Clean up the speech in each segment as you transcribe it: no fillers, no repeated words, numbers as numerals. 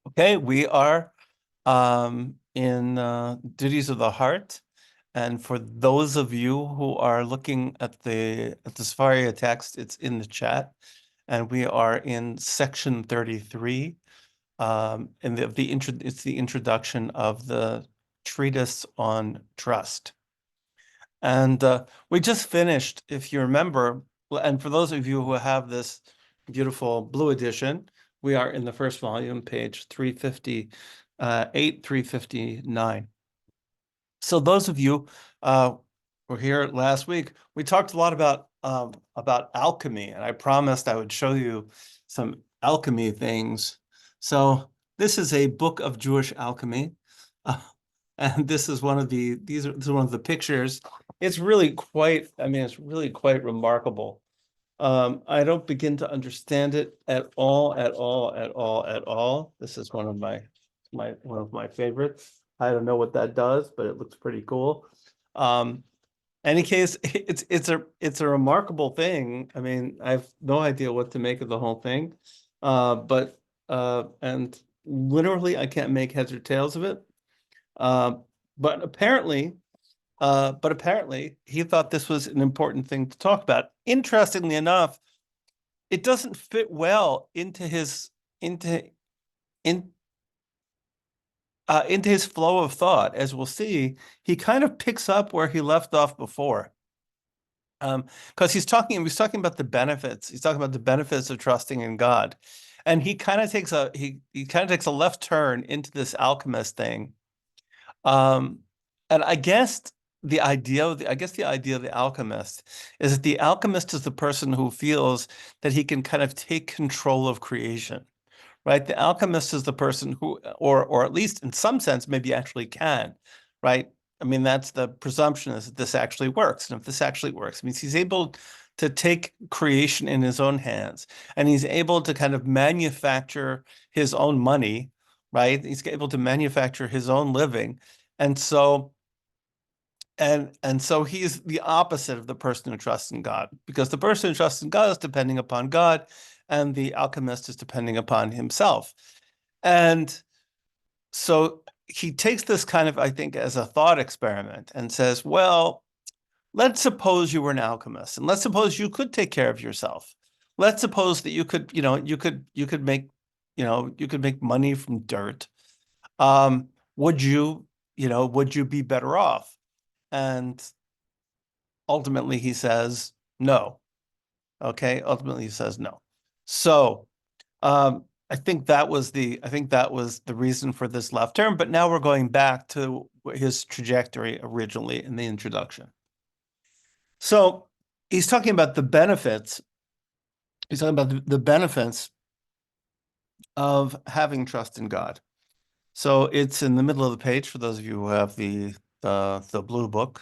Okay, we are in Duties of the Heart. And for those of you who are looking at the Sefaria text, it's in the chat. And we are in section 33. And it's the introduction of the treatise on trust. And we just finished, if you remember, and for those of you who have this beautiful blue edition, we are in the first volume, page 358, 359. So those of you were here last week, we talked a lot about alchemy, and I promised I would show you some alchemy things. So this is a book of Jewish alchemy. And this is one of this is one of the pictures. It's really quite, it's really quite remarkable. I don't begin to understand it at all, at all, at all, at all. This is one of my favorites. I don't know what that does, but it looks pretty cool. Any case, it's a remarkable thing. I mean, I have no idea what to make of the whole thing. And literally I can't make heads or tails of it. But apparently he thought this was an important thing to talk about. Interestingly enough, it doesn't fit well into his flow of thought. As we'll see, he kind of picks up where he left off before. Because he was talking about the benefits. He's talking about the benefits of trusting in God. And he kind of takes a left turn into this alchemist thing. And I guess the idea of the alchemist is that the alchemist is the person who feels that he can kind of take control of creation, right? The alchemist is the person who, or at least in some sense, maybe actually can, right? I mean, that's the presumption, is that this actually works. And if this actually works, it means he's able to take creation in his own hands, and he's able to kind of manufacture his own money, right? He's able to manufacture his own living. And so he's the opposite of the person who trusts in God, because the person who trusts in God is depending upon God, and the alchemist is depending upon himself. And so he takes this kind of, I think, as a thought experiment and says, well, let's suppose you were an alchemist, and let's suppose you could take care of yourself. Let's suppose that you could make money from dirt. Would you be better off? And ultimately he says no. Okay, ultimately he says no. So I think that was the reason for this left turn, but now we're going back to his trajectory originally in the introduction. So he's talking about the benefits. He's talking about the benefits of having trust in God. So it's in the middle of the page for those of you who have the blue book,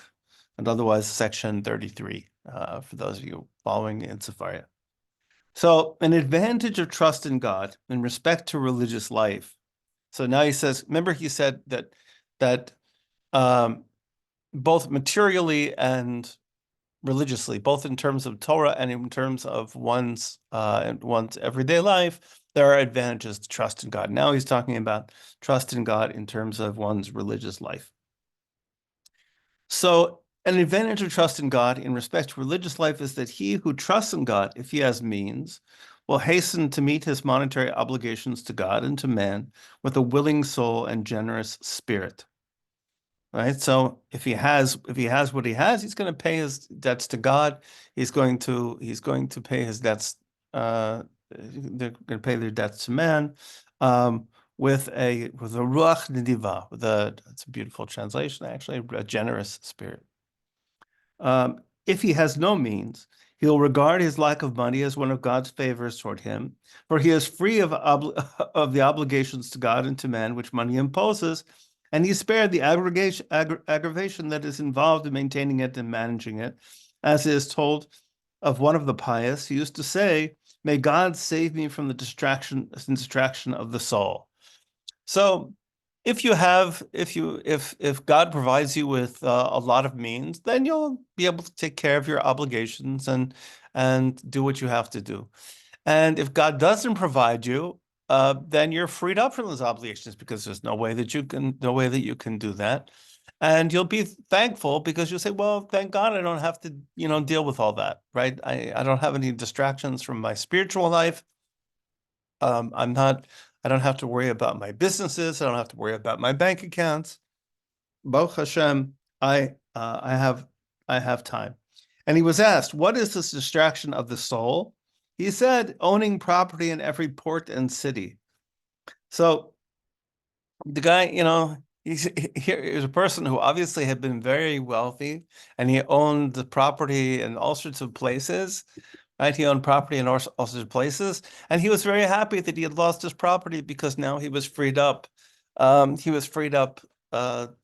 and otherwise section 33 for those of you following in Sefaria. So an advantage of trust in God in respect to religious life. So now he says, remember he said that both materially and religiously, both in terms of Torah and in terms of one's everyday life, there are advantages to trust in God. Now he's talking about trust in God in terms of one's religious life. So an advantage of trust in God in respect to religious life is that he who trusts in God, if he has means, will hasten to meet his monetary obligations to God and to man with a willing soul and generous spirit. Right? So if he has what he has, he's going to pay his debts to God. He's going to pay his debts. They're going to pay their debts to man. With a ruach nediva, it's a beautiful translation, actually, a generous spirit. If he has no means, he'll regard his lack of money as one of God's favors toward him, for he is free of the obligations to God and to man which money imposes, and he's spared the aggravation that is involved in maintaining it and managing it, as is told of one of the pious. He used to say, "May God save me from the distraction of the soul." So if God provides you with a lot of means, then you'll be able to take care of your obligations and do what you have to do. And if God doesn't provide you, then you're freed up from those obligations because there's no way that you can do that. And you'll be thankful because you'll say, well, thank God I don't have to, deal with all that, right? I don't have any distractions from my spiritual life. I don't have to worry about my businesses. I don't have to worry about my bank accounts. Baruch Hashem, I have time. And he was asked, what is this distraction of the soul? He said, owning property in every port and city. So the guy, he's a person who obviously had been very wealthy, and he owned the property in all sorts of places, right? He owned property in all sorts of places, and he was very happy that he had lost his property because now he was freed up. He was freed up to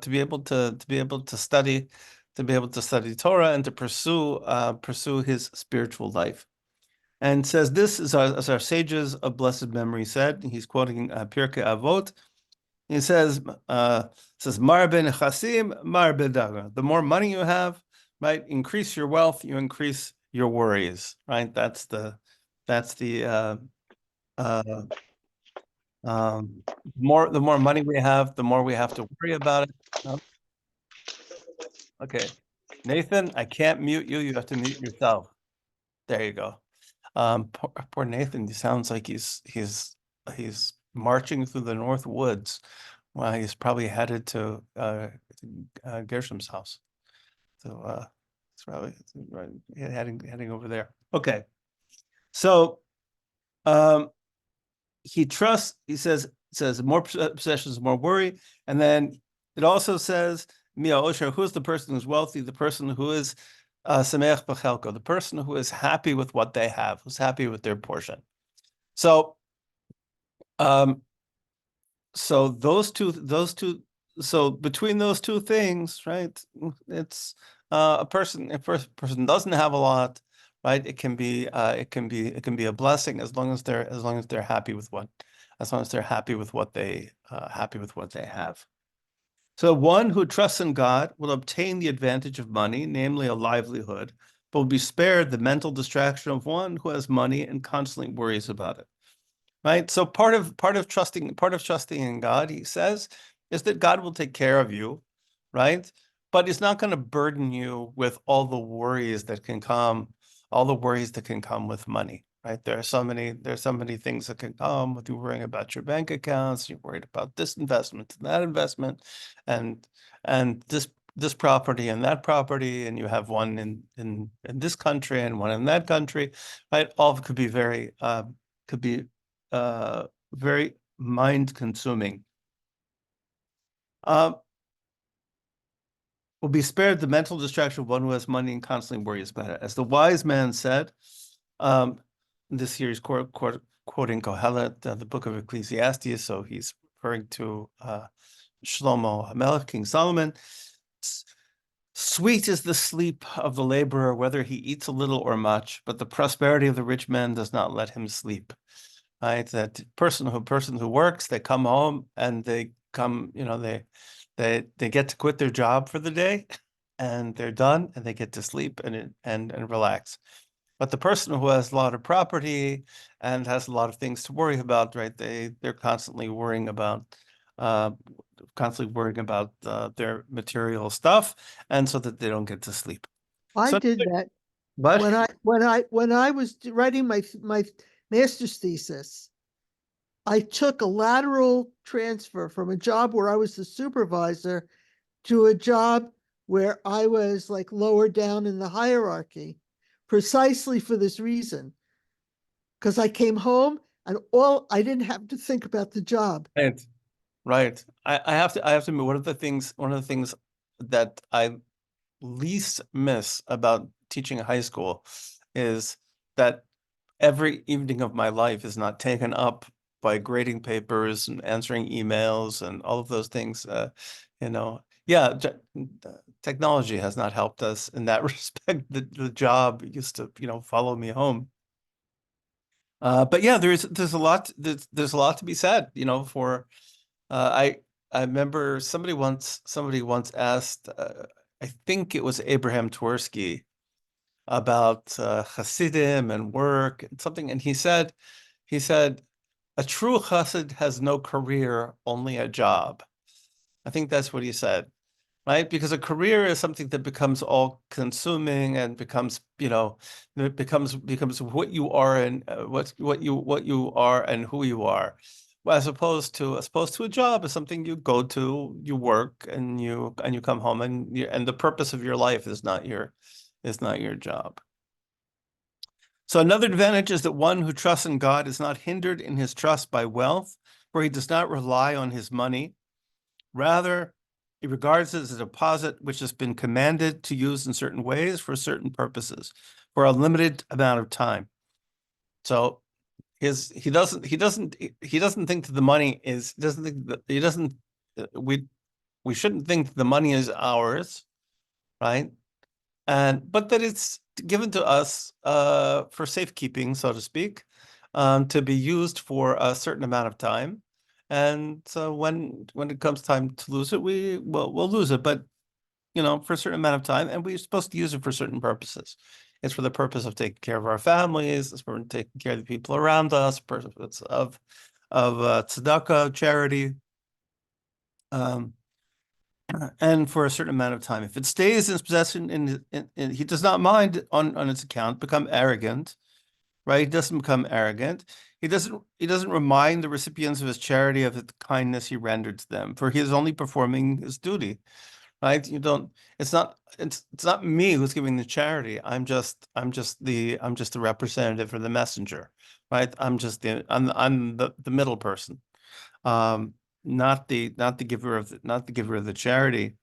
be able to study, Torah and to pursue his spiritual life. And says this is as our sages of blessed memory said. He's quoting Pirkei Avot. He says, Mar ben chasim, mar bedaga. The more money you have, right, increase your wealth, you increase your worries, right? That's the the more money we have, the more we have to worry about it. Oh, okay, Nathan, I can't mute you. You have to mute yourself. There you go. Poor Nathan. He sounds like he's marching through the North Woods. Well, he's probably headed to Gershom's house. So it's probably right, heading over there. Okay. So he trusts, he says more possessions, more worry. And then it also says, Mia Osher, who's the person who's wealthy? The person who is Sameach B'chelko, the person who is happy with what they have, who's happy with their portion. So so so between those two things, right? It's a person, if a person doesn't have a lot, right? It can be a blessing as long as they're happy with what they have. So one who trusts in God will obtain the advantage of money, namely a livelihood, but will be spared the mental distraction of one who has money and constantly worries about it. Right? So part of trusting in God, he says, is that God will take care of you, right? But he's not going to burden you with all the worries that can come with money, right? There's so many things that can come with you worrying about your bank accounts, you're worried about this investment and that investment, and this property and that property, and you have one in this country and one in that country, right? All could be very very mind-consuming. Will be spared the mental distraction of one who has money and constantly worries about it. As the wise man said, this here is quoting Kohelet, the book of Ecclesiastes, so he's referring to Shlomo HaMelech, King Solomon. Sweet is the sleep of the laborer, whether he eats a little or much, but the prosperity of the rich man does not let him sleep. Right, that person who works, they come home and they get to quit their job for the day, and they're done, and they get to sleep and relax. But the person who has a lot of property and has a lot of things to worry about, right? They're constantly worrying about their material stuff, and so that they don't get to sleep. I did that. But when I was writing my master's thesis, I took a lateral transfer from a job where I was the supervisor to a job where I was like lower down in the hierarchy, precisely for this reason. Because I came home and I didn't have to think about the job. Right. I have to admit, one of the things that I least miss about teaching high school is that every evening of my life is not taken up by grading papers and answering emails and all of those things. Yeah, technology has not helped us in that respect. The job used to, follow me home. But yeah, there's a lot to be said, for I remember somebody once asked, I think it was Abraham Twersky, about Hasidim and work and something, and he said, a true chassid has no career, only a job. I think that's what he said, right? Because a career is something that becomes all consuming and becomes, it becomes what you are and what you are and who you are. Well, as opposed to a job is something you go to, you work, and you come home, and the purpose of your life is not your job. So another advantage is that one who trusts in God is not hindered in his trust by wealth, for he does not rely on his money. Rather, he regards it as a deposit which has been commanded to use in certain ways for certain purposes for a limited amount of time. So he doesn't think that the money is doesn't think that he doesn't we shouldn't think that the money is ours, right? But that it's given to us for safekeeping, so to speak, to be used for a certain amount of time. And so when it comes time to lose it, we'll lose it, but for a certain amount of time, and we're supposed to use it for certain purposes. It's for the purpose of taking care of our families, it's for taking care of the people around us, purpose of tzedakah, charity. And for a certain amount of time. If it stays in his possession, he does not mind on its account become arrogant, right? He doesn't become arrogant. He doesn't remind the recipients of his charity of the kindness he rendered to them, for he is only performing his duty, right? It's not me who's giving the charity. I'm just the representative or the messenger, right? I'm the middle person. Not the giver of the charity.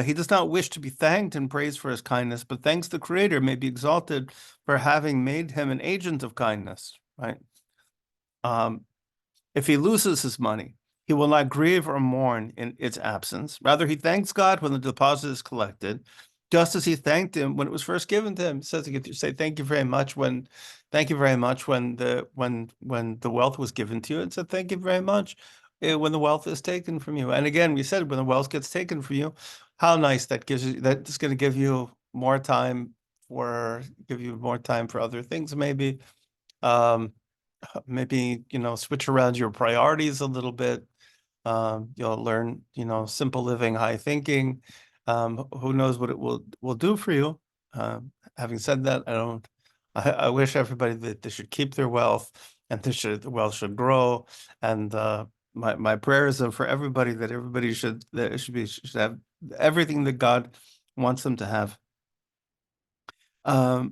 He does not wish to be thanked and praised for his kindness, but thanks the Creator may be exalted for having made him an agent of kindness, right? If he loses his money, he will not grieve or mourn in its absence. Rather, he thanks God when the deposit is collected, just as he thanked him when it was first given to him. He says to say thank you very much when the wealth was given to you, and said thank you very much when the wealth is taken from you. And again, we said when the wealth gets taken from you, how nice that gives you. That's going to give you more time for other things, maybe. Maybe switch around your priorities a little bit. You'll learn simple living, high thinking. Who knows what it will do for you. Having said that, I wish everybody that they should keep their wealth, and the wealth should grow. And my prayers are for everybody that everybody should have everything that God wants them to have. So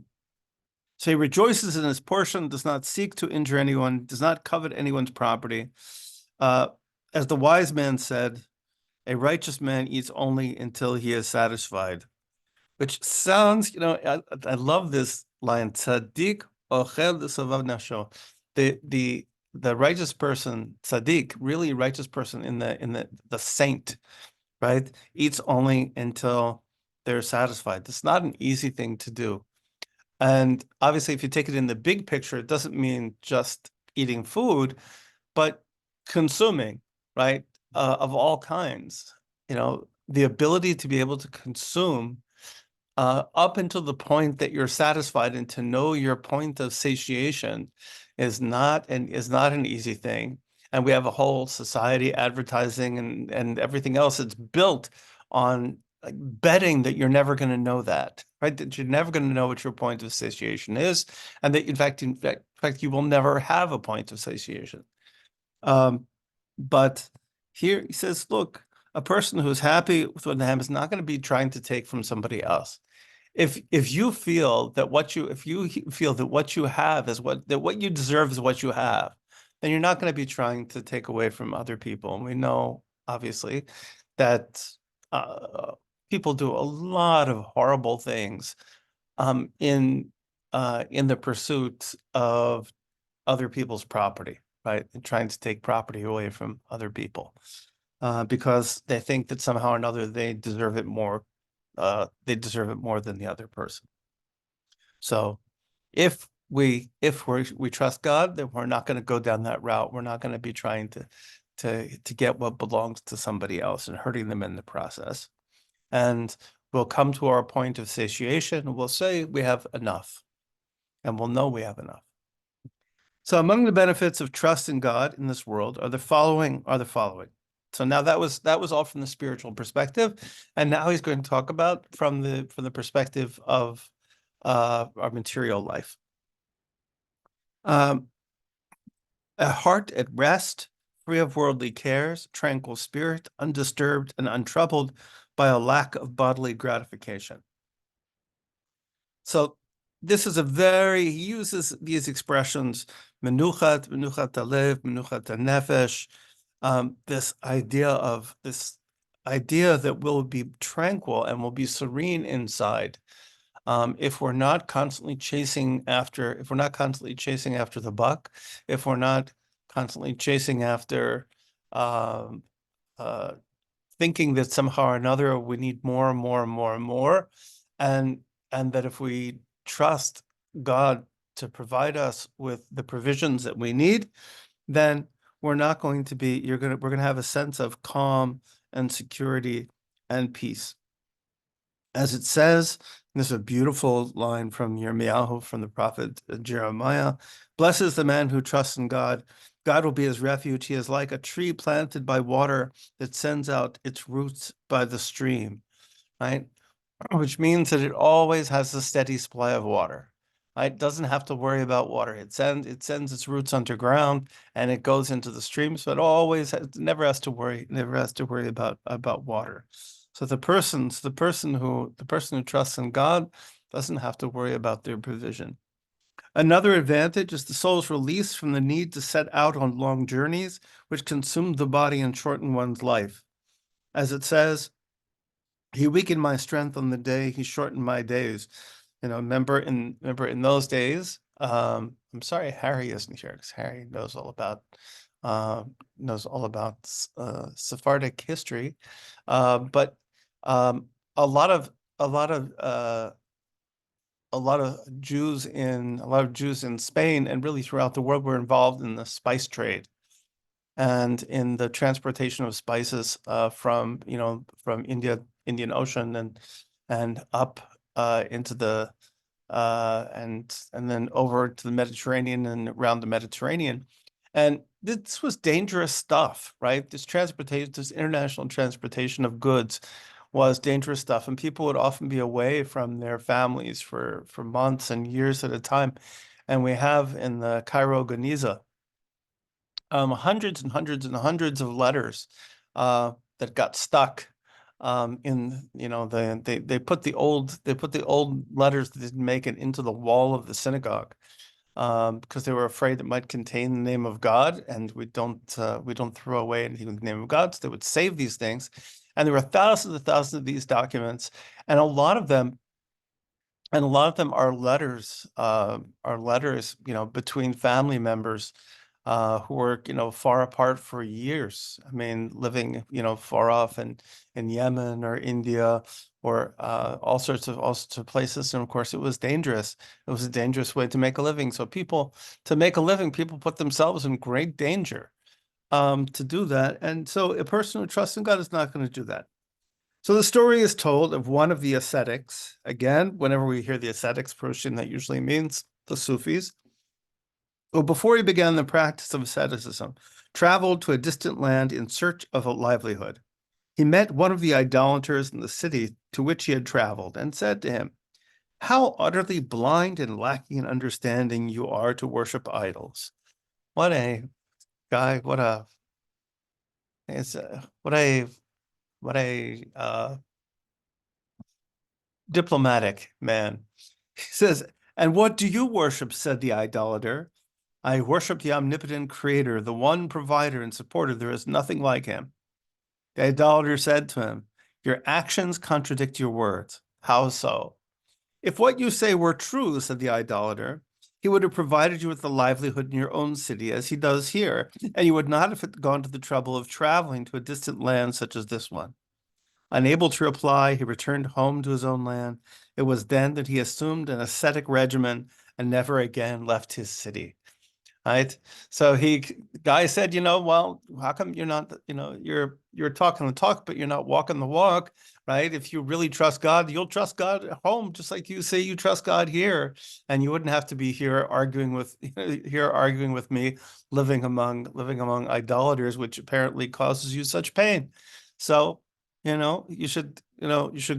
he rejoices in his portion, does not seek to injure anyone, does not covet anyone's property. As the wise man said, a righteous man eats only until he is satisfied, which sounds, I love this line, tzaddik ochel l'savav nafsho. The righteous person, tzaddik, really righteous person in the saint, right, eats only until they're satisfied. It's not an easy thing to do. And obviously, if you take it in the big picture, it doesn't mean just eating food, but consuming, right, of all kinds. The ability to be able to consume up until the point that you're satisfied, and to know your point of satiation is not an easy thing. And we have a whole society, advertising and everything else that's built on betting that you're never going to know that, right? That you're never going to know what your point of satiation is, and that in fact, you will never have a point of satiation. But here he says, look, a person who's happy with what they have is not going to be trying to take from somebody else. If you feel that what you have is what you deserve is what you have, then you're not going to be trying to take away from other people. And we know, obviously, that people do a lot of horrible things in the pursuit of other people's property, right? And trying to take property away from other people because they think that somehow or another they deserve it more. They deserve it more than the other person. So if we trust God, then we're not going to go down that route. We're not going to be trying to get what belongs to somebody else and hurting them in the process. And We'll come to our point of satiation and we'll say we have enough, and we'll know we have enough. So among the benefits of trust in God in this world are the following. So now that was all from the spiritual perspective, and now he's going to talk about from the perspective of our material life. A heart at rest, free of worldly cares, tranquil spirit, undisturbed and untroubled by a lack of bodily gratification. So this is he uses these expressions, menuchat halev, menuchat hanefesh, this idea that we'll be tranquil and we'll be serene inside, if we're not constantly chasing after the buck, if we're not constantly chasing after thinking that somehow or another we need more and more and more and more, and that if we trust God to provide us with the provisions that we need, then we're not going to be, we're going to have a sense of calm and security and peace. As it says, and this is a beautiful line from Yirmiyahu, from the prophet Jeremiah, blessed is the man who trusts in God. God will be his refuge. He is like a tree planted by water that sends out its roots by the stream, right? Which means that it always has a steady supply of water. Right? It doesn't have to worry about water. It sends its roots underground and it goes into the streams, but never has to worry about water. So the person who trusts in God doesn't have to worry about their provision. Another advantage is the soul's release from the need to set out on long journeys, which consume the body and shorten one's life. As it says, he weakened my strength on the day, he shortened my days. Remember in those days, I'm sorry Harry isn't here, because Harry knows all about Sephardic history. But a lot of Jews in Spain and really throughout the world were involved in the spice trade and in the transportation of spices from Indian Ocean and up into the and then over to the Mediterranean and around the Mediterranean. And this was dangerous stuff, right? This international transportation of goods was dangerous stuff. And people would often be away from their families for months and years at a time. And we have in the Cairo Geniza hundreds and hundreds and hundreds of letters that got stuck they put the old letters that didn't make it into the wall of the synagogue because they were afraid it might contain the name of God, and we don't throw away anything in the name of God, so they would save these things. And there were thousands and thousands of these documents, and a lot of them are letters between family members who were, far apart for years. I mean, living, far off in Yemen or India or all sorts of places. And of course, it was dangerous. It was a dangerous way to make a living. So people put themselves in great danger to do that. And so a person who trusts in God is not going to do that. So the story is told of one of the ascetics. Again, whenever we hear the ascetics, Persian, that usually means the Sufis. Well, before he began the practice of asceticism, traveled to a distant land in search of a livelihood. He met one of the idolaters in the city to which he had traveled and said to him, "How utterly blind and lacking in understanding you are to worship idols." What a guy, what a diplomatic man. He says, "And what do you worship?" said the idolater. "I worship the omnipotent creator, the one provider and supporter. There is nothing like him." The idolater said to him, "Your actions contradict your words." "How so?" "If what you say were true," said the idolater, "he would have provided you with a livelihood in your own city as he does here, and you would not have gone to the trouble of traveling to a distant land such as this one." Unable to reply, he returned home to his own land. It was then that he assumed an ascetic regimen and never again left his city. right? So guy said, well, how come you're not, you're talking the talk, but you're not walking the walk, right? If you really trust God, you'll trust God at home, just like you say you trust God here, and you wouldn't have to be here arguing with me, living among idolaters, which apparently causes you such pain. So, you should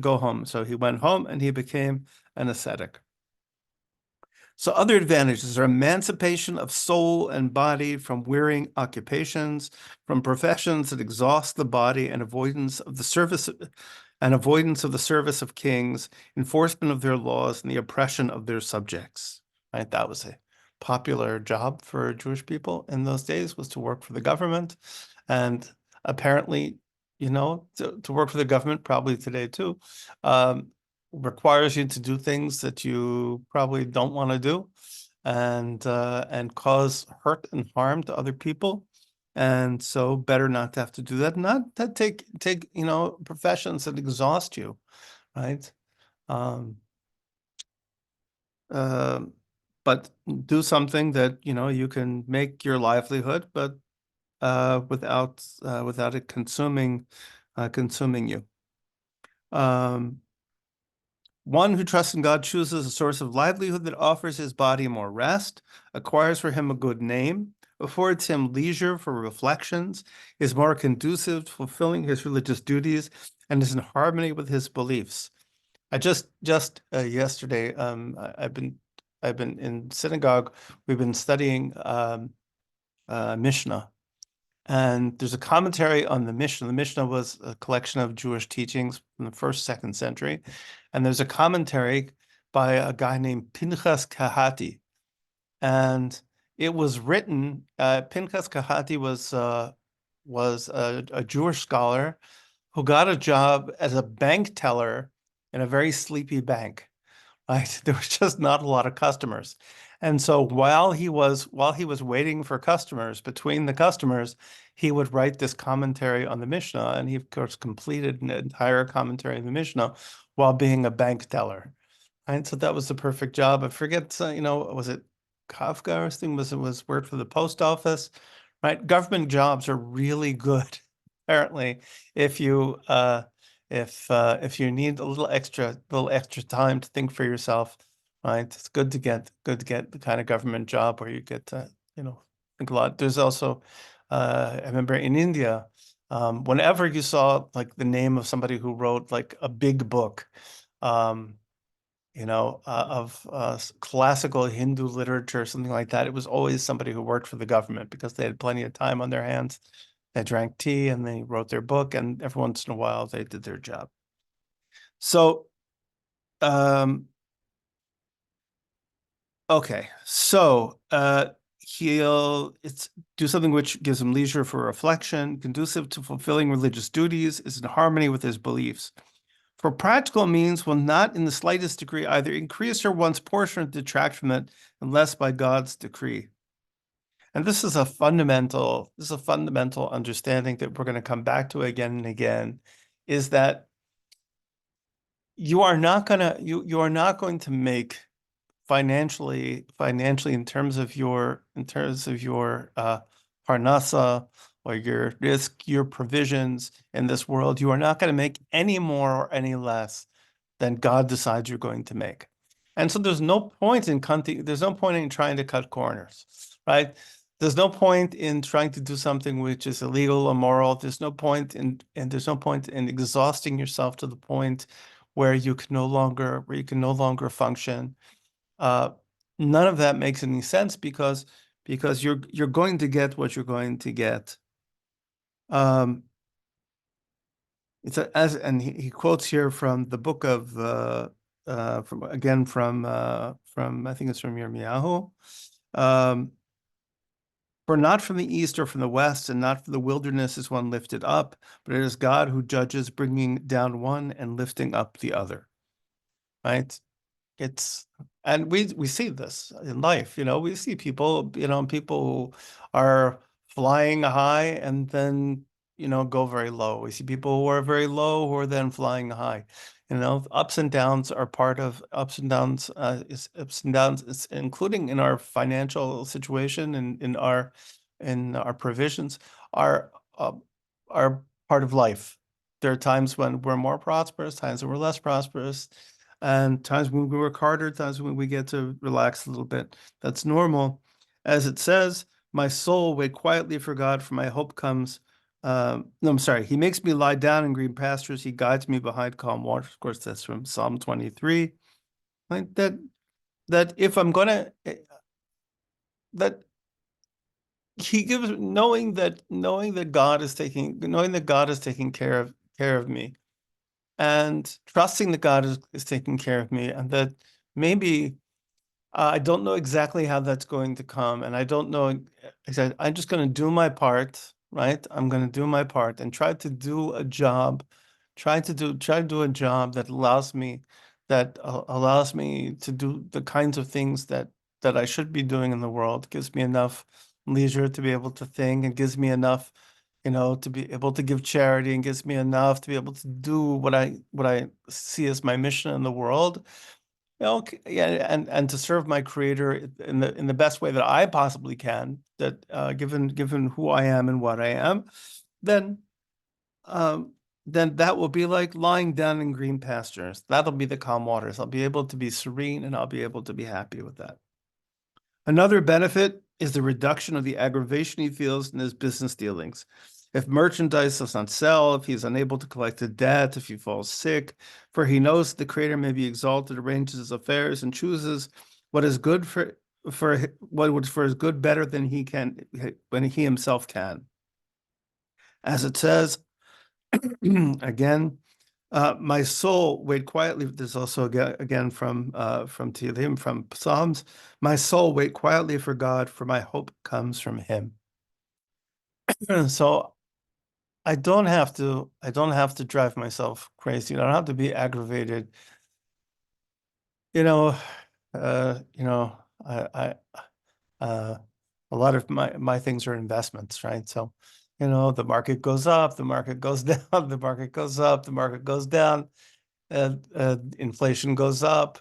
go home. So he went home and he became an ascetic. So other advantages are emancipation of soul and body from wearying occupations, from professions that exhaust the body, and avoidance of the service of kings, enforcement of their laws, and the oppression of their subjects. Right? That was a popular job for Jewish people in those days, was to work for the government. And apparently, to work for the government, probably today too, requires you to do things that you probably don't want to do, and cause hurt and harm to other people. And so better not to have to do that, not to take professions that exhaust you, right? Um, uh, but do something that you can make your livelihood, but without it consuming you. One who trusts in God chooses a source of livelihood that offers his body more rest, acquires for him a good name, affords him leisure for reflections, is more conducive to fulfilling his religious duties, and is in harmony with his beliefs. I just yesterday, I've been in synagogue. We've been studying Mishnah. And there's a commentary on the Mishnah. The Mishnah was a collection of Jewish teachings from the first, second century. And there's a commentary by a guy named Pinchas Kahati. And it was written, Pinchas Kahati was a Jewish scholar who got a job as a bank teller in a very sleepy bank. Right? There was just not a lot of customers. And so while he was waiting for customers, between the customers, he would write this commentary on the Mishnah, and he of course completed an entire commentary on the Mishnah while being a bank teller. Right? So that was the perfect job. I forget, was it Kafka or something? Was worked for the post office, right? Government jobs are really good, apparently, if you if you need a little extra time to think for yourself, right? It's good to get the kind of government job where you get to, think a lot. There's also, I remember in India, whenever you saw like the name of somebody who wrote like a big book, um, of classical Hindu literature, something like that, it was always somebody who worked for the government because they had plenty of time on their hands. They drank tea and they wrote their book, and every once in a while they did their job. So, okay. So, he'll do something which gives him leisure for reflection, conducive to fulfilling religious duties, is in harmony with his beliefs. For practical means will not in the slightest degree either increase or one's portion or detract from it unless by God's decree. And this is a fundamental understanding that we're going to come back to again and again, is that you are not going to make financially in terms of your parnasa or your risk, your provisions in this world. You are not going to make any more or any less than God decides you're going to make. And so there's no point in trying to cut corners, right? There's no point in trying to do something which is illegal, immoral. There's no point in exhausting yourself to the point where you can no longer function. None of that makes any sense because you're going to get what you're going to get. And he quotes here from the book of from I think it's from Yirmiyahu. For not from the east or from the west, and not from the wilderness is one lifted up, but it is God who judges, bringing down one and lifting up the other. Right? And we see this in life. We see people who are flying high, and then go very low. We see people who are very low who are then flying high. Ups and downs are part of ups and downs, including in our financial situation and in our provisions are uh, are part of life. There are times when we're more prosperous, times when we're less prosperous, and times when we work harder, times when we get to relax a little bit. That's normal. As it says, my soul wait quietly for God, for my hope comes. No, I'm sorry. He makes me lie down in green pastures. He guides me behind calm waters. Of course, that's from Psalm 23. Like that if I'm gonna that he gives knowing that God is taking care of me, and trusting that God is taking care of me, and that maybe I don't know exactly how that's going to come, and I don't know exactly. I'm just going to do my part, right? I'm going to do my part and try to do a job, try to do a job that allows me to do the kinds of things that I should be doing in the world. Gives me enough leisure to be able to think, and gives me enough, to be able to give charity, and gives me enough to be able to do what I see as my mission in the world. Yeah, and to serve my creator in the best way that I possibly can, that given who I am and what I am, then um then that will be like lying down in green pastures. That'll be the calm waters. I'll be able to be serene, and I'll be able to be happy with that. Another benefit is the reduction of the aggravation he feels in his business dealings. If merchandise does not sell, if he is unable to collect a debt, if he falls sick, for he knows the Creator may be exalted, arranges his affairs, and chooses what is good for his good better than he can when he himself can. As it says again, my soul wait quietly. There's also again from Tehillim, from Psalms. My soul wait quietly for God, for my hope comes from Him. So I don't have to drive myself crazy. I don't have to be aggravated. You know, you know, I a lot of my things are investments, right? So, the market goes up, the market goes down, the market goes up, the market goes down, inflation goes up.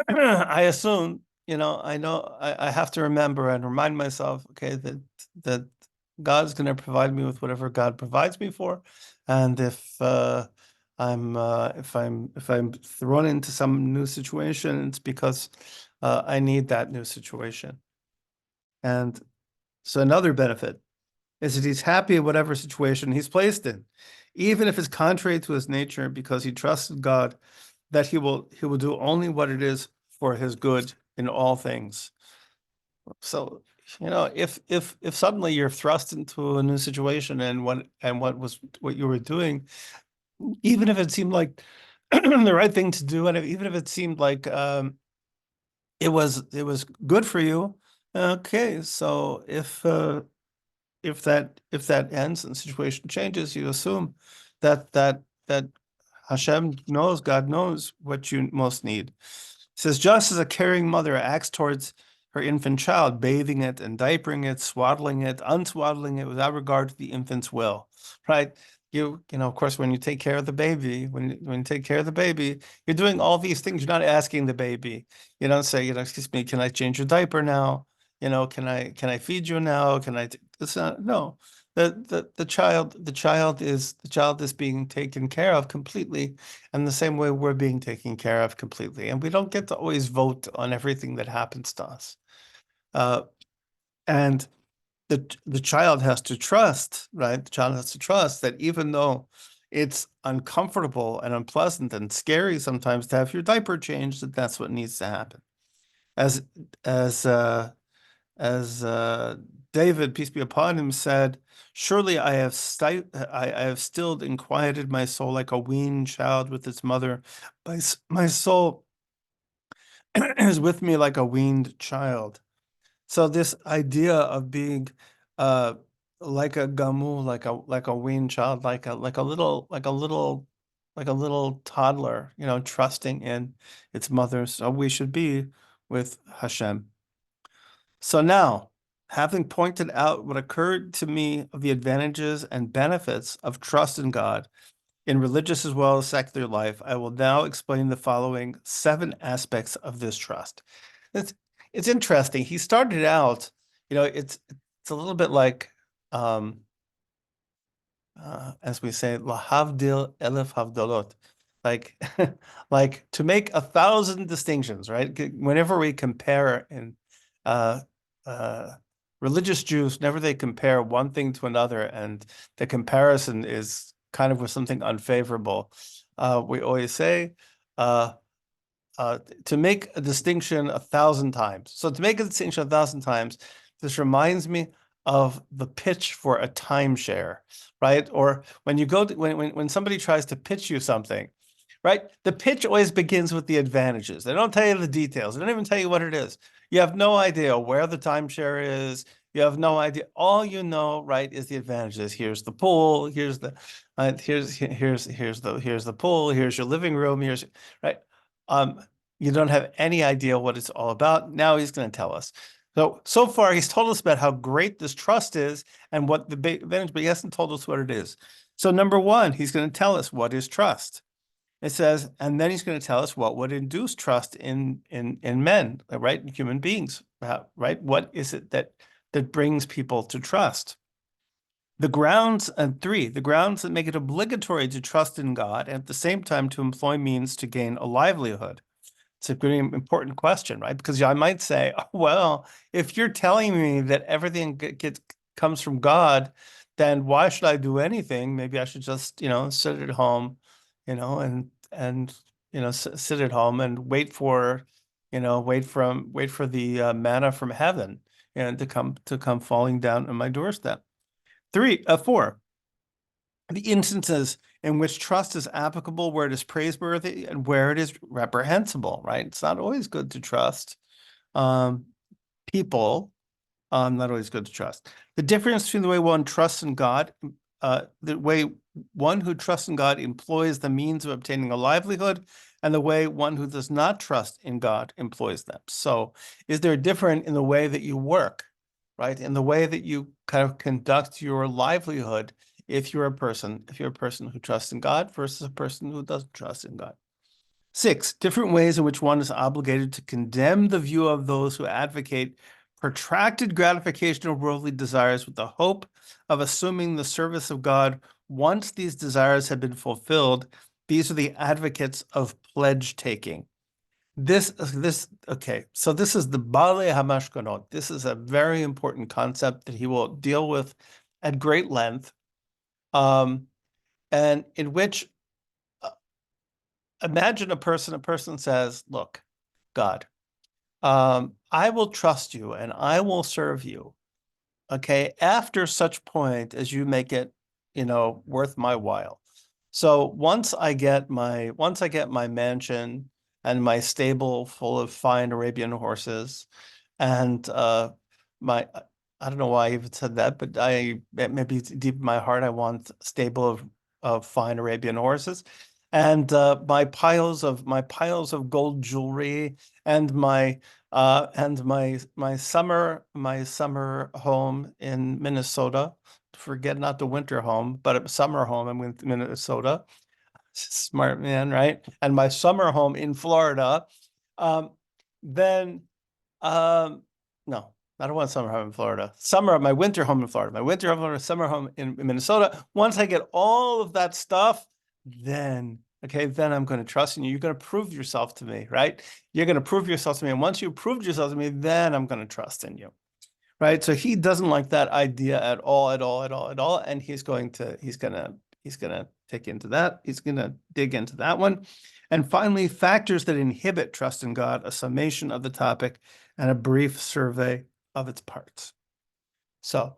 I assume, I know I have to remember and remind myself, okay, that God's going to provide me with whatever God provides me for, and if I'm thrown into some new situation, it's because I need that new situation. And so another benefit is that he's happy in whatever situation he's placed in, even if it's contrary to his nature, because he trusted God that he will do only what it is for his good in all things. So, if suddenly you're thrust into a new situation, and what you were doing, even if it seemed like the right thing to do, and even if it seemed like it was good for you, okay. So if that ends and the situation changes, you assume that Hashem knows, God knows what you most need. It says, just as a caring mother acts towards her infant child, bathing it and diapering it, swaddling it, unswaddling it without regard to the infant's will, right? Of course, when you take care of the baby, when you take care of the baby, you're doing all these things. You're not asking the baby. You don't say, excuse me, can I change your diaper now? Can I feed you now? It's not, no. The child is being taken care of completely, and the same way we're being taken care of completely. And we don't get to always vote on everything that happens to us. And the child has to trust, right? The child has to trust that even though it's uncomfortable and unpleasant and scary sometimes to have your diaper changed, that's what needs to happen. As as uh, as David, peace be upon him, said, "Surely I have stilled and quieted my soul like a weaned child with its mother. My soul is with me like a weaned child." So this idea of being uh like a gamu, like a weaned child, like a little toddler, trusting in its mother. So we should be with Hashem. So now, Having pointed out what occurred to me of the advantages and benefits of trust in God in religious as well as secular life, I will now explain the following 7 aspects of this trust. It's interesting. He started out, it's a little bit like, as we say, lahavdil elef havdolot, like like to make 1,000 distinctions, right? Whenever we compare in uh, uh, religious Jews, whenever they compare one thing to another, and the comparison is kind of with something unfavorable, we always say to make a distinction 1,000 times. So to make a distinction 1,000 times, this reminds me of the pitch for a timeshare, right? Or when you go to, when somebody tries to pitch you something, right? The pitch always begins with the advantages. They don't tell you the details. They don't even tell you what it is. You have no idea where the timeshare is. You have no idea. All you know, right, is the advantages. Here's the pool. Here's the here's the pool. Here's your living room. Here's right. You don't have any idea what it's all about. Now he's going to tell us. So far, he's told us about how great this trust is and what the advantage, but he hasn't told us what it is. So number 1, he's going to tell us what is trust. It says, and then he's going to tell us what would induce trust in men, right? In human beings, right? What is it that brings people to trust? The grounds, and 3, the grounds that make it obligatory to trust in God and at the same time to employ means to gain a livelihood. It's a very important question, right? Because I might say, oh, well, if you're telling me that everything comes from God, then why should I do anything? Maybe I should just, sit at home, and sit at home and wait for, wait for the manna from heaven and to come falling down on my doorstep. 4, the instances in which trust is applicable, where it is praiseworthy and where it is reprehensible, right? It's not always good to trust people. Not always good to trust. The difference between the way one trusts in God, the way one who trusts in God employs the means of obtaining a livelihood, and the way one who does not trust in God employs them. So is there a difference in the way that you work, right? In the way that you kind of conduct your livelihood if you're a person who trusts in God versus a person who doesn't trust in God. 6, different ways in which one is obligated to condemn the view of those who advocate protracted gratification of worldly desires with the hope of assuming the service of God once these desires have been fulfilled. These are the advocates of pledge taking. Okay, so this is the Baalei Hamashkonot. This is a very important concept that he will deal with at great length, and in which imagine a person says, look, God, I will trust you and I will serve you. Okay, after such point as you make it, worth my while. So once I get my mansion and my stable full of fine Arabian horses, and my I don't know why I even said that, but maybe deep in my heart I want a stable of fine Arabian horses, and my piles of gold jewelry, and my summer home in Minnesota. Forget not the winter home, but a summer home in Minnesota. Smart man, right? And my summer home in Florida. Then no, I don't want summer home in Florida. My winter home in Florida. My winter home in Florida, summer home in Minnesota. Once I get all of that stuff, then I'm going to trust in you. You're going to prove yourself to me, right? You're going to prove yourself to me. And once you proved yourself to me, then I'm going to trust in you. Right. So he doesn't like that idea at all. And he's going to take into that. He's going to dig into that one. And finally, factors that inhibit trust in God, a summation of the topic and a brief survey of its parts. So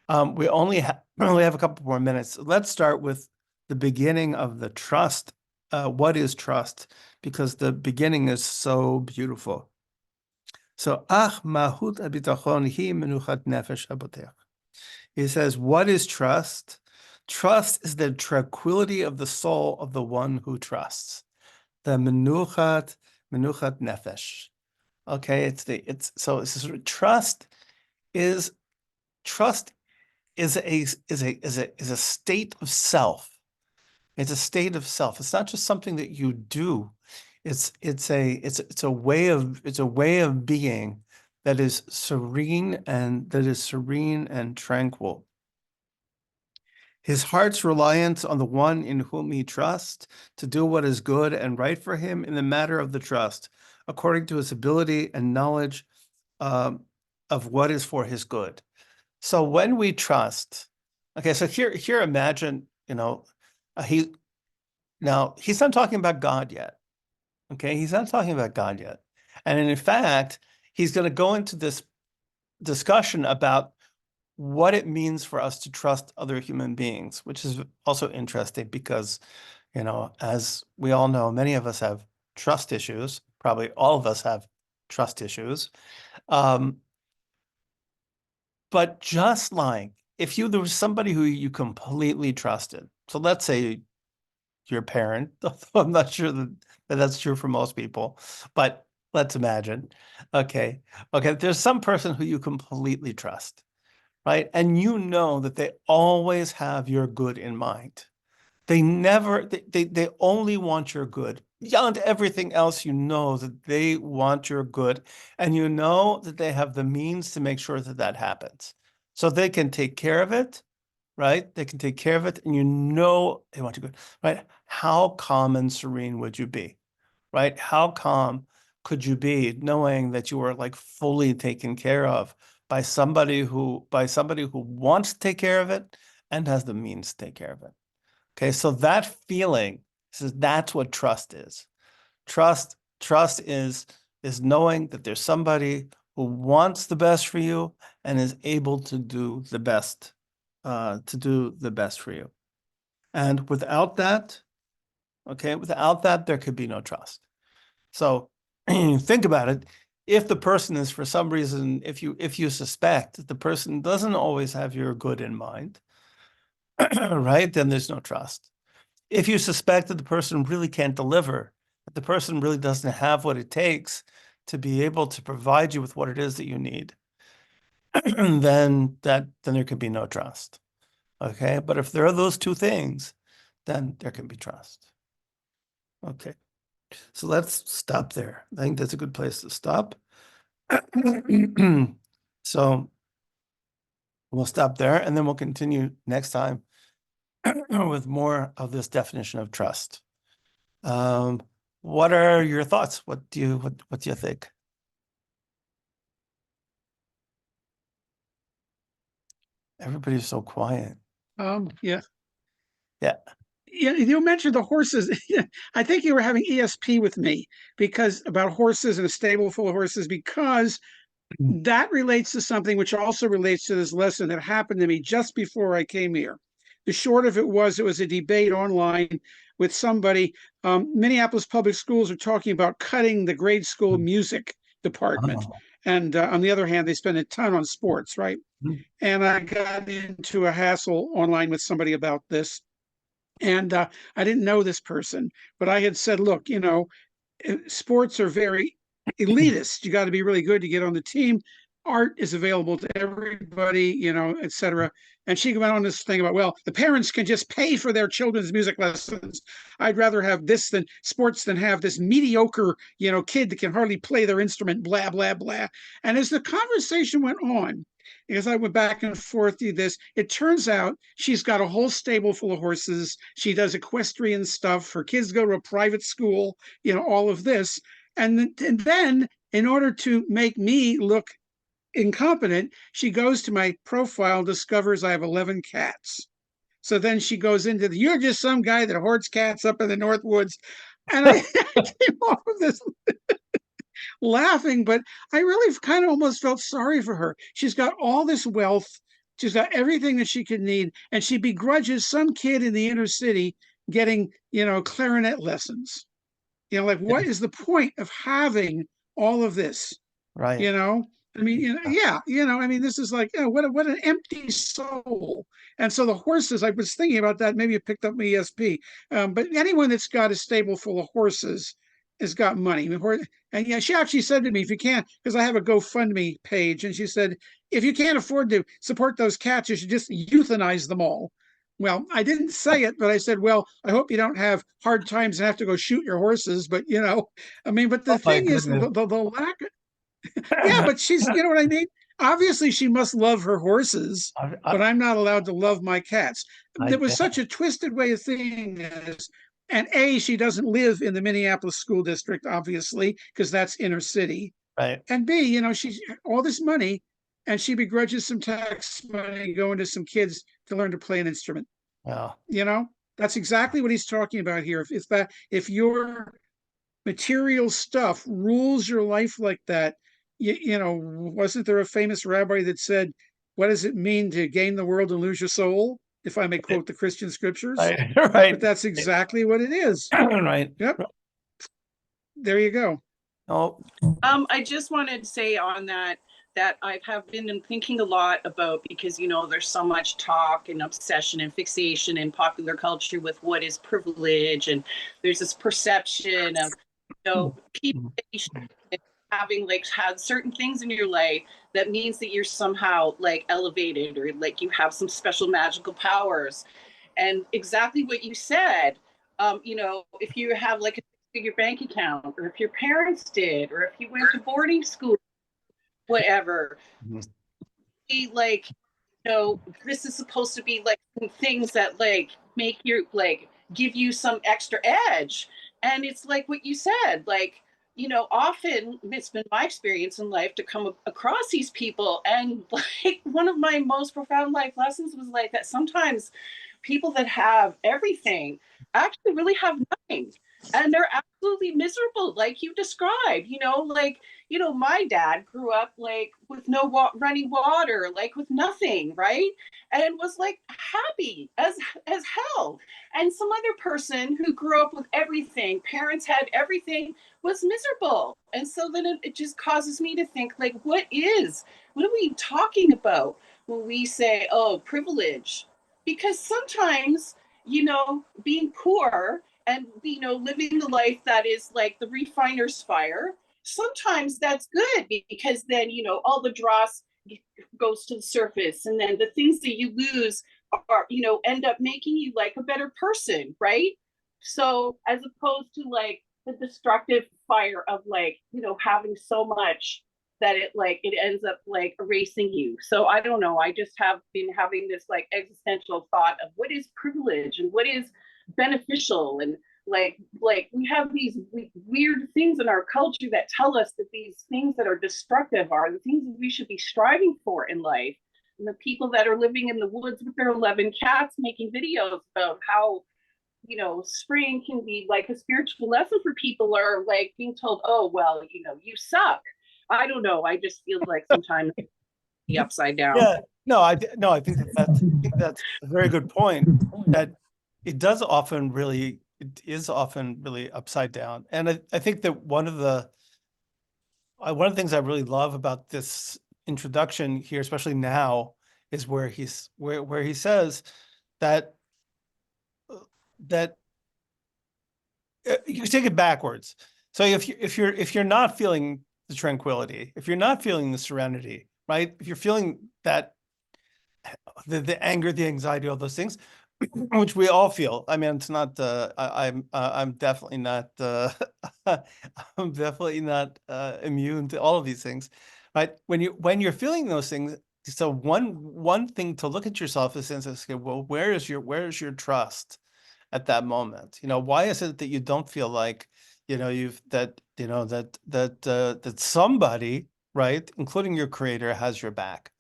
we only have a couple more minutes. Let's start with the beginning of the trust. What is trust? Because the beginning is so beautiful. So, mahut habitachon hi menuchat nefesh habotech. He says, what is trust? Trust is the tranquility of the soul of the one who trusts. The menuchat nefesh. Okay, it's trust is trust is a state of self. It's a state of self. It's not just something that you do. It's a way of being that is serene and tranquil. His heart's reliance on the one in whom he trusts to do what is good and right for him in the matter of the trust, according to his ability and knowledge of what is for his good. So when we trust, okay, so here imagine, he's not talking about God yet. Okay, he's not talking about God yet. And in fact, he's going to go into this discussion about what it means for us to trust other human beings, which is also interesting because, as we all know, many of us have trust issues. Probably all of us have trust issues. But just like if there was somebody who you completely trusted, so let's say your parent, I'm not sure that that's true for most people, but let's imagine, okay, there's some person who you completely trust, right? And you know that they always have your good in mind. They never, they only want your good. Beyond everything else, you know that they want your good, and you know that they have the means to make sure that that happens. So they can take care of it, right? They can take care of it, and you know they want your good, right? How calm and serene would you be, right? How calm could you be knowing that you are like fully taken care of by somebody who wants to take care of it and has the means to take care of it? Okay, so that feeling, that's what trust is. Trust is knowing that there's somebody who wants the best for you and is able to do the best for you. And without that, there could be no trust. So think about it. If the person is, for some reason, if you suspect that the person doesn't always have your good in mind, right, then there's no trust. If you suspect that the person really can't deliver, that the person really doesn't have what it takes to be able to provide you with what it is that you need, then there can be no trust. Okay, but if there are those two things, then there can be trust. Okay, so let's stop there. I think that's a good place to stop. So we'll stop there, and then we'll continue next time with more of this definition of trust. What are your thoughts? What do you think? Everybody's so quiet. Yeah. Yeah. Yeah, you mentioned the horses. I think you were having ESP with me because about horses and a stable full of horses, because that relates to something which also relates to this lesson that happened to me just before I came here. The short of it was a debate online with somebody. Minneapolis Public Schools are talking about cutting the grade school music department. Oh. And on the other hand, they spend a ton on sports, right? And I got into a hassle online with somebody about this. And I didn't know this person, but I had said, look, sports are very elitist. You got to be really good to get on the team. Art is available to everybody, et cetera. And she went on this thing about, well, the parents can just pay for their children's music lessons. I'd rather have this than sports than have this mediocre, kid that can hardly play their instrument, blah, blah, blah. And as the conversation went on, as I went back and forth through this, it turns out she's got a whole stable full of horses. She does equestrian stuff. Her kids go to a private school, all of this. And then, in order to make me look incompetent, she goes to my profile, discovers I have 11 cats. So then she goes into you're just some guy that hoards cats up in the North Woods. And I came off of this laughing, but I really kind of almost felt sorry for her. She's got all this wealth. She's got everything that she could need. And she begrudges some kid in the inner city getting, clarinet lessons. Like, what is the point of having all of this? Right. I mean, this is like, what an empty soul. And so the horses, I was thinking about that. Maybe you picked up my ESP. But anyone that's got a stable full of horses, has got money. And yeah, she actually said to me, if you can't, because I have a GoFundMe page, and she said, if you can't afford to support those cats, you should just euthanize them all. Well, I didn't say it, but I said, well, I hope you don't have hard times and have to go shoot your horses. But, I mean, but the Oh my thing is, goodness. the lack, yeah, but she's, you know what I mean? Obviously, she must love her horses, but I'm not allowed to love my cats. There was such a twisted way of thinking this. And she doesn't live in the Minneapolis school district, obviously, because that's inner city. Right. And B, she's all this money, and she begrudges some tax money going to some kids to learn to play an instrument. Yeah. That's exactly what he's talking about here. If your material stuff rules your life like that, wasn't there a famous rabbi that said, what does it mean to gain the world and lose your soul? If I may quote the Christian scriptures. Right. Right. But that's exactly what it is. Right. Yep. There you go. Oh, I just wanted to say on that I have been thinking a lot about, because, there's so much talk and obsession and fixation in popular culture with what is privilege. And there's this perception of, people having had certain things in your life that means that you're somehow elevated, or you have some special magical powers. And exactly what you said, if you have a your bank account, or if your parents did, or if you went to boarding school, whatever, this is supposed to be some things that make you give you some extra edge. And it's what you said, often it's been my experience in life to come across these people, and one of my most profound life lessons was that sometimes people that have everything actually really have nothing, and they're absolutely miserable, like you described. My dad grew up with no running water, with nothing, right? And was happy as hell. And some other person who grew up with everything, parents had everything, was miserable. And so then it just causes me to think, what are we talking about when we say, oh, privilege? Because sometimes, being poor and, living the life that is the refiner's fire, sometimes that's good, because then, all the dross goes to the surface, and then the things that you lose are, end up making you a better person, right? So as opposed to the destructive fire of having so much that it ends up erasing you. So I don't know, I just have been having this existential thought of what is privilege and what is beneficial. And we have these weird things in our culture that tell us that these things that are destructive are the things that we should be striving for in life. And the people that are living in the woods with their 11 cats making videos about how spring can be a spiritual lesson for people, are being told, oh, well, you suck. I don't know, I just feel sometimes the upside down. yeah. No, I think that's a very good point, that it is often really upside down. And I think that one of the things I really love about this introduction here, especially now, is where he says that you take it backwards. So if you're not feeling the tranquility, if you're not feeling the serenity, right? If you're feeling that the anger, the anxiety, all those things, which we all feel. I mean, it's not. I'm definitely not. I'm definitely not immune to all of these things, right? When you're feeling those things, so one thing to look at yourself is and say, well, where is your trust at that moment? Why is it that you don't feel like that somebody, right, including your creator, has your back?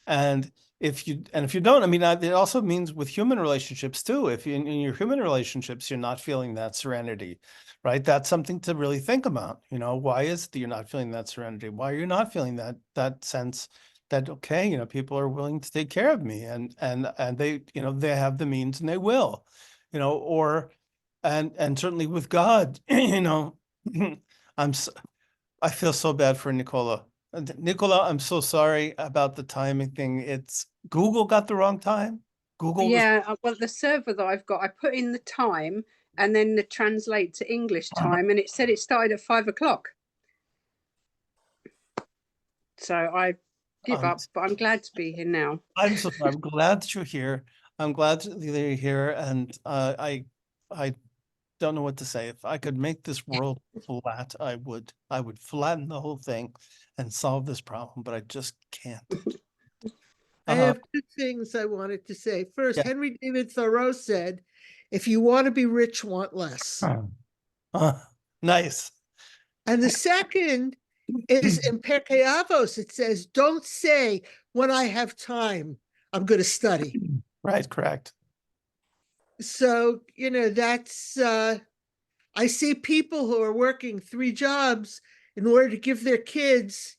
And if you don't, I mean, it also means with human relationships too. If in your human relationships, you're not feeling that serenity, right? That's something to really think about. Why is it that you're not feeling that serenity? Why are you not feeling that sense that, okay, people are willing to take care of me, and they, they have the means and they will, and certainly with God, I feel so bad for Nicola. Nicola, I'm so sorry about the timing thing. It's Google got the wrong time. Google. Yeah, well, the server that I've got, I put in the time and then the translate to English time, and it said it started at 5 o'clock. So I give up, but I'm glad to be here now. I'm glad that you're here. I'm glad that you're here, and I don't know what to say. If I could make this world flat, I would. I would flatten the whole thing and solve this problem, but I just can't. I have two things I wanted to say. First, Yeah. Henry David Thoreau said, if you want to be rich, want less. Nice. And the second is in Perkei Avos. It says, don't say when I have time, I'm going to study. Right, correct. So, that's, I see people who are working 3 jobs in order to give their kids,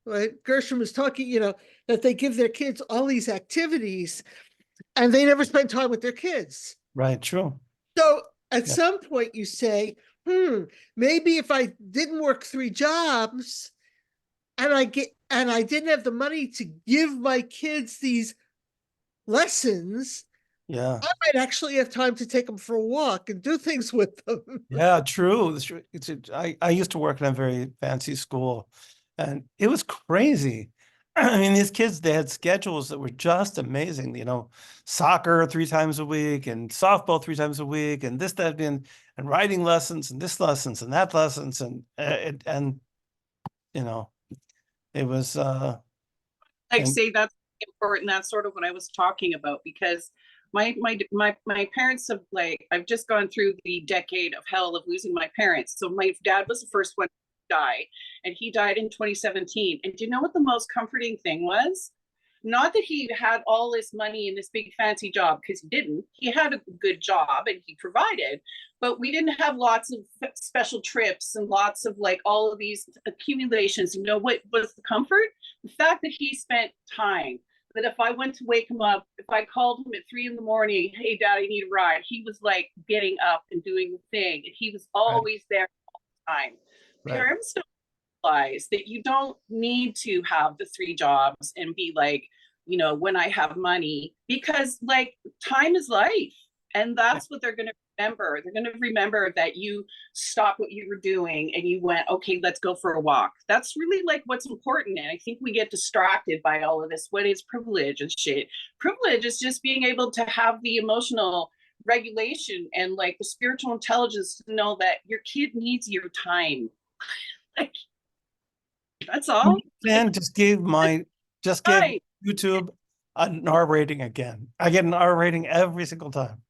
like Gershom was talking, that they give their kids all these activities and they never spend time with their kids. Right, true. So at some point you say, maybe if I didn't work 3 jobs and I didn't have the money to give my kids these lessons, Yeah. I might actually have time to take them for a walk and do things with them. Yeah, true. I used to work in a very fancy school, and it was crazy. I mean, these kids, they had schedules that were just amazing, soccer 3 times a week and softball 3 times a week and this, that, and writing lessons and this lessons and that lessons. And it was, say that's important. That's sort of what I was talking about, because my parents have, I've just gone through the decade of hell of losing my parents. So my dad was the first one to die, and he died in 2017. And do you know what the most comforting thing was? Not that he had all this money and this big fancy job, because he didn't. He had a good job and he provided, but we didn't have lots of special trips and lots of all of these accumulations. You know what was the comfort? The fact that he spent time. That if I went to wake him up, if I called him at 3 a.m, hey, Dad, I need a ride, he was getting up and doing the thing. And he was always there all the time. Right. Parents don't realize that you don't need to have the 3 jobs and be when I have money, because time is life. And that's what they're going to remember. They're going to remember that you stopped what you were doing and you went, okay, let's go for a walk. That's really what's important. And I think we get distracted by all of this. What is privilege and shit? Privilege is just being able to have the emotional regulation and the spiritual intelligence to know that your kid needs your time. That's all. And just gave YouTube an R rating again. I get an R rating every single time.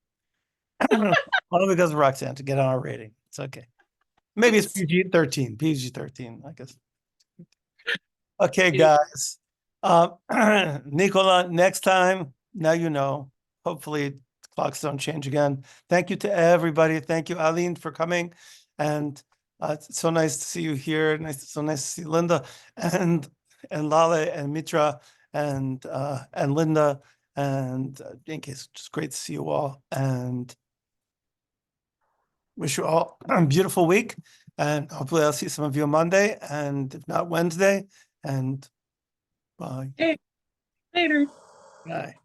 All because of Roxanne to get an R rating. It's okay. Maybe it's PG-13, I guess. Okay, guys. Nicola, next time, now you know. Hopefully clocks don't change again. Thank you to everybody. Thank you, Aline, for coming. And it's so nice to see you here. So nice to see Linda and Lale and Mitra and Linda and Inke. It's just great to see you all, and wish you all a beautiful week. And hopefully I'll see some of you on Monday, and if not Wednesday. And bye. Hey, later. Bye.